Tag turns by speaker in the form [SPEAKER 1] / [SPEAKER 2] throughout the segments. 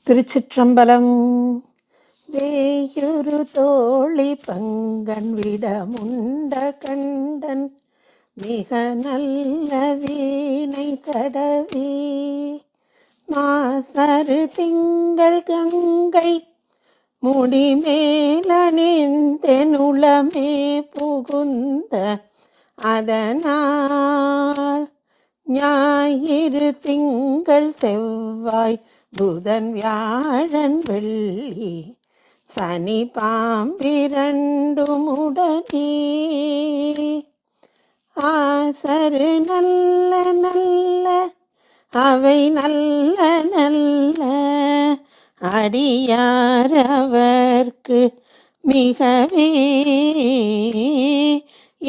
[SPEAKER 1] திருச்சிற்றம்பலம். வேயுரு தோழி பங்கன் விடமுண்ட கண்டன் மிக நல்ல வீணை தடவி மாசரு திங்கள் கங்கை முடிமேலணிந்தெனுளமே புகுந்த அதனால் ஞாயிறு திங்கள் செவ்வாய் புதன் வியாழன் வெள்ளி சனி பாம்பிரண்டும் உடனே ஆசரு நல்ல நல்ல அவை நல்ல நல்ல அடியாரவர்க்கு மிகவே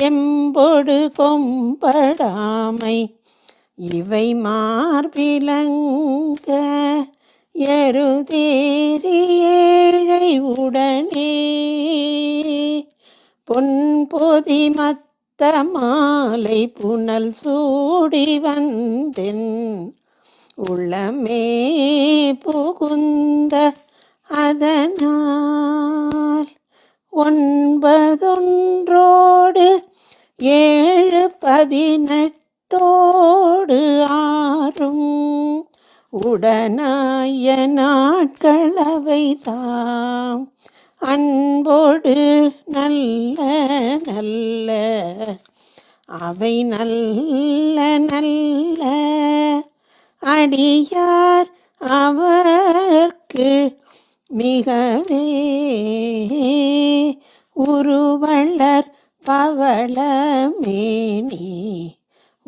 [SPEAKER 1] எம்பொடு கொம்படாமை இவை மார்பிலங்க எருதேறி ஏழை உடனே பொன்பொதி மத்த மாலை புனல் சூடி வந்தென் உள்ளமே புகுந்த அதனால் 9 7 18 ஆறும் உடனாய நாட்களவை தாம் அன்போடு நல்ல நல்ல அவை நல்ல நல்ல அடியார் அவர்க்கு மிகவே உருவளர் பவளமேனி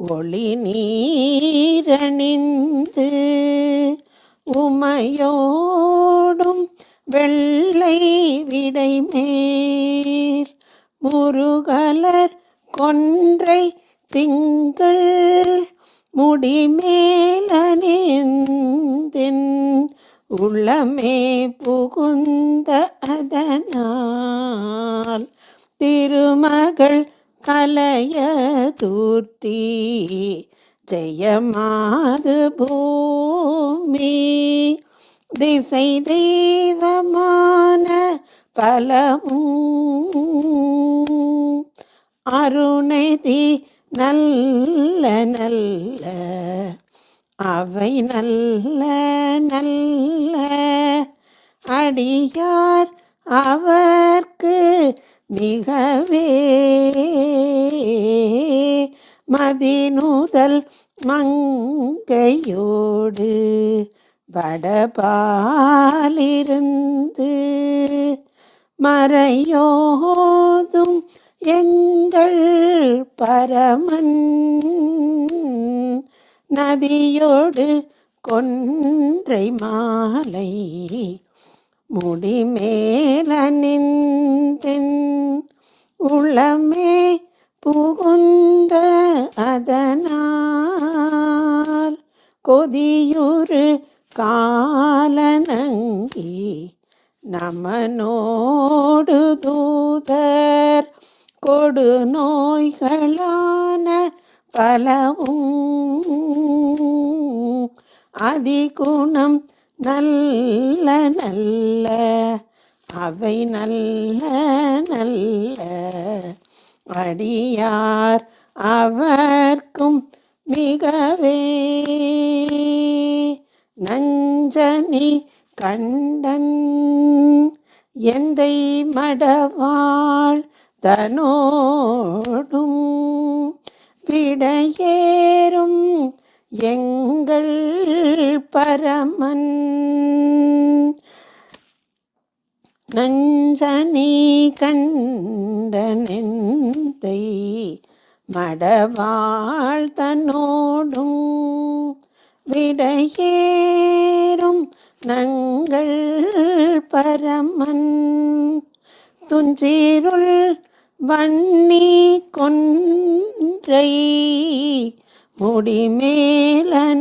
[SPEAKER 1] ஒளி நீரணிந்து உமையோடும் வெள்ளை விடைமேல் முருகலர் கொன்றை திங்கள் முடிமேலணிந்தென் உள்ளமே புகுந்த அதனால் திருமகள் கலைய தூர்த்தி ஜெயமாது பூமி திசை தெய்வமான பலமும் அருணதி நல்ல நல்ல அவை நல்ல நல்ல அடியார் அவர்க்கு மிகவே மதிநுதல் மங்கையோடு வடபாலிருந்து மறையோதும் எங்கள் பரமன் நதியோடு கொன்றை மாலை முடிமேலணிந்தென் உள்ளமே புகுந்த அதனால் கொதியுறு காலனங்கி நமனோடு தூதர் கொடு நோய்களான பலவும் அதிகுணம் நல்ல நல்ல அவை நல்ல நல்ல அடியார் அவர்க்கும் மிகவே நஞ்சனி கண்டன் எந்தை மடவாள் தனோடும் விடையேறும் எங்கள் பரமன் நஞ்சனி கண்டனெந்தை மடவாள் தன்னோடும் விடையேறும் நங்கள் பரமன் துஞ்சிருள் வன்னி கொன்றை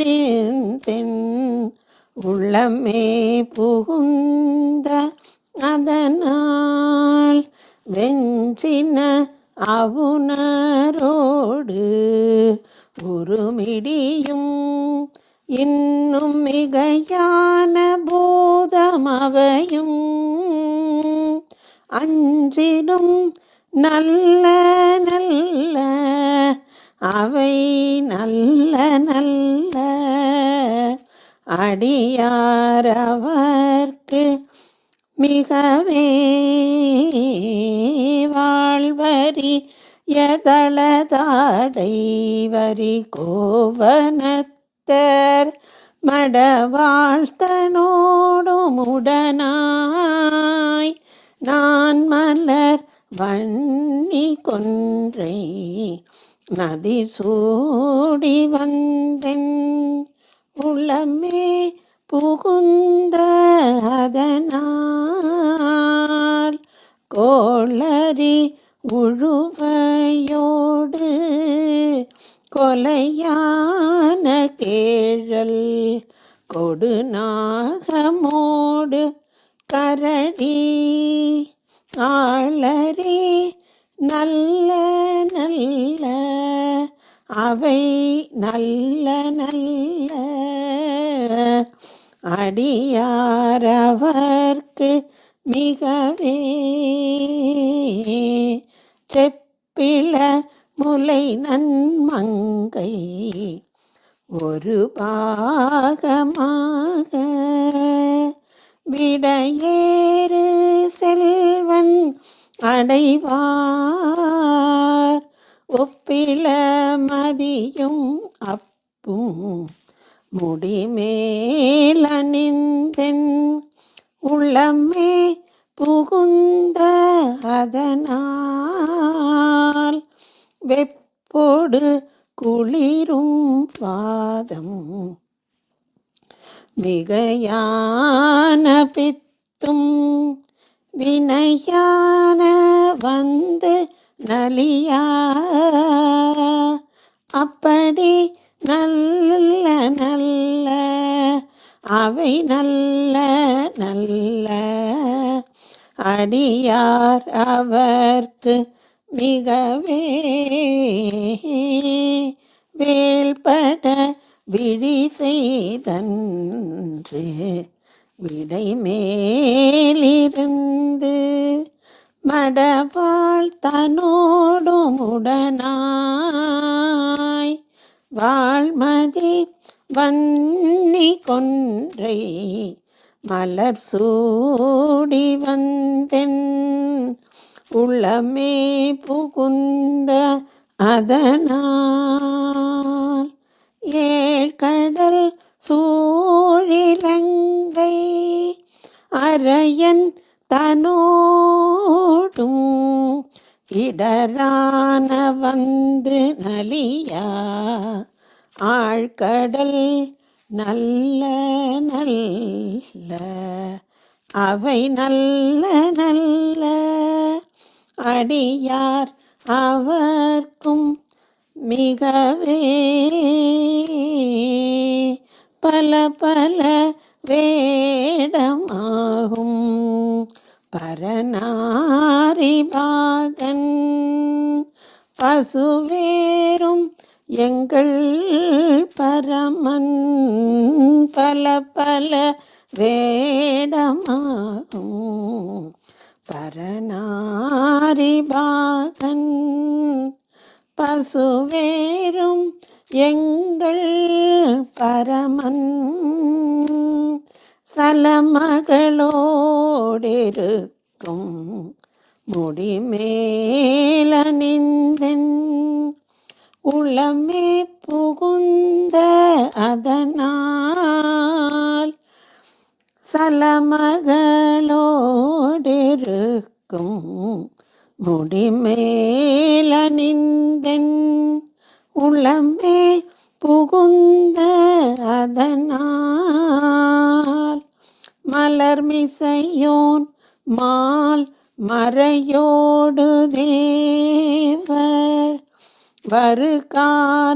[SPEAKER 1] முடிமேலணிந்தென் உள்ளமே புகுந்த அதனால் வெஞ்சின அவுணரோடு உருமிடியும் இன்னும் மிகையான போதமவையும் அன்றிடும் நல்ல நல்ல அவை நல்ல நல்ல அடியாரவர்க்கு மிகவே வாழ்வரி யதளதாடை வரி கோவனத்தர் மடவாழ்த்தனோடுமுடனாய் நான் மலர் வன்னி கொன்றை நதி சூடி வந்தென் உளமே புகுந்த அதனால் கோளரி உழுவையோடு கொலையான கேழல் கொடுநாகமோடு கரடி ஆளரி நல்ல நல்ல அவை நல்ல நல்ல அடியாரவர்க்கு மிகவே செப்பிள முலை நன்மங்கை ஒரு பாகமாக விடையேறு செல்வன் அடைவார் ஒப்பிள மதியும் அப்பும் முடிமேலணிந்தென் உள்ளமே புகுந்த அதனால் வெப்போடு குளிரும் பாதம் மிகையான பித்தும் வினையான வந்து நலியா அப்படி நல்ல நல்ல அவை நல்ல நல்ல அடியார் அவர்க்கு மிகவே வேள்பட விழி செய்தன்று விடை மேலிருந்து மடவாள் தனோடுமுடனாய் வாழ்மதி வன்னி கொன்றை மலர் சூடி வந்தென் உள்ளமே புகுந்த அதனால் ஏழ்கடல் சூழிலங்கை அரையன் தனோடும் இடரான வந்து நலியா ஆழ்கடல் நல்ல நல்ல அவை நல்ல நல்ல அடியார் அவர்க்கும் மிகவே பல பல வேடமாகும் பரநாரிபாகன் பசுவேரும் எங்கள் பரமன் பல பல வேடமாகும் பரநாரிபாகன் பசுவேரும் எங்கள் பரமன் சலமகளோடிருக்கும் முடிமேலணிந்தென் உளமே புகுந்த அதனால் சலமகளோடிருக்கும் முடிமேலணிந்தென் உளமே புகுந்த அதனால் மலர்மிசையோன் மால் மறையோடு தேவர்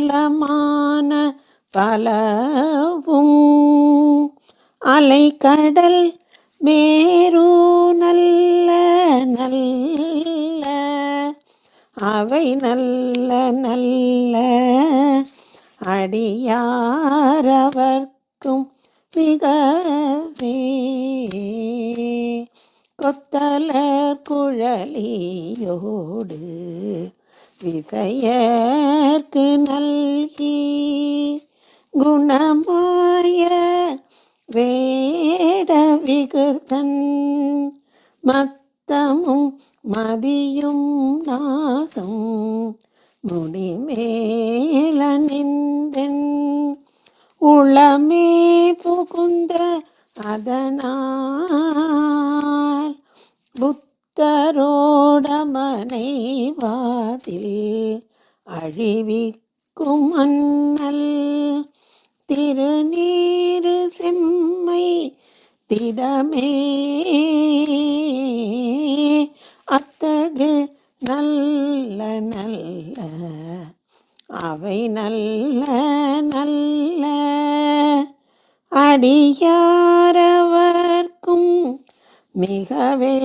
[SPEAKER 1] வருகாலமான பலவும் அலைக்கடல் மேரு நல்ல நல்ல அவை நல்ல நல்ல அடியாரவர்க்கும் மிகவே கொத்தலர் குழலியோடு விசையர்க்கு நல்கி குணமாய வேட விகிர்தன் மத்தமும் மதியும் நாசம் முடிமேலனிந்தென் உளமே புகுந்த அதனால் புத்தரோடமனை வாதில் அழிவிக்கும் அண்ணல் திருநீரு செம்மை திடமே அத்தகு நல்ல நல்ல அவை நல்ல நல்ல அடியாரவர்க்கும் மிகவே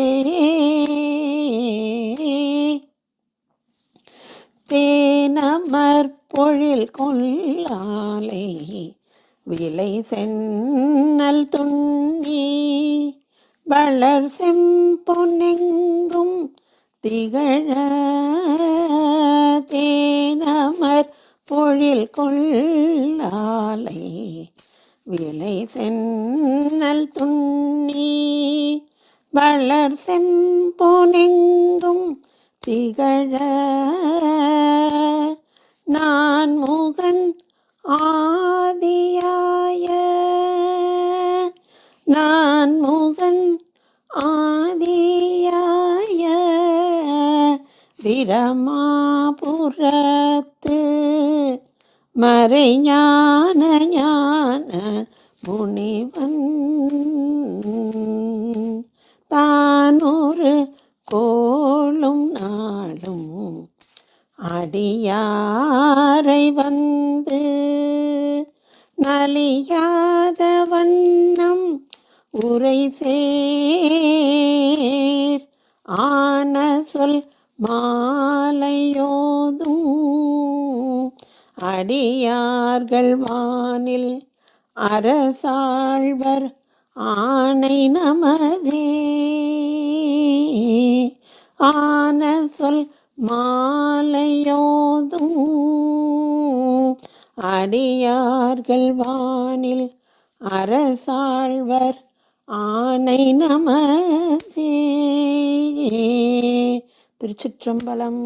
[SPEAKER 1] தேனமர் பொழில் கொல்லாலை விலை சென்னல் துண்ணி வளர் செம்பொன்னெங்கும் திகழ தேனமர் பொழில் கொல்லாலை விலை சென்னல் துண்ணி வளர் செம்பொனெங்கும் திகழ நான் முகன் ஆதியாய நான் முகன் ஆதியாய பிரமாபுரத்து மறைஞான ஞான முனிவன் தானொரு கோளும் நாளும் அடியாரை வந்து நலியாத வண்ணம் உரை சேர் ஆன சொல் மாலையோதும் அடியார்கள் வானில் அரசாழ்வர் ஆணை நமதே ஆன சொல் மாலையோதும் அடியார்கள் வானில் அரசாழ்வர் ஆணை நமதே. திருச்சிற்றம்பலம்.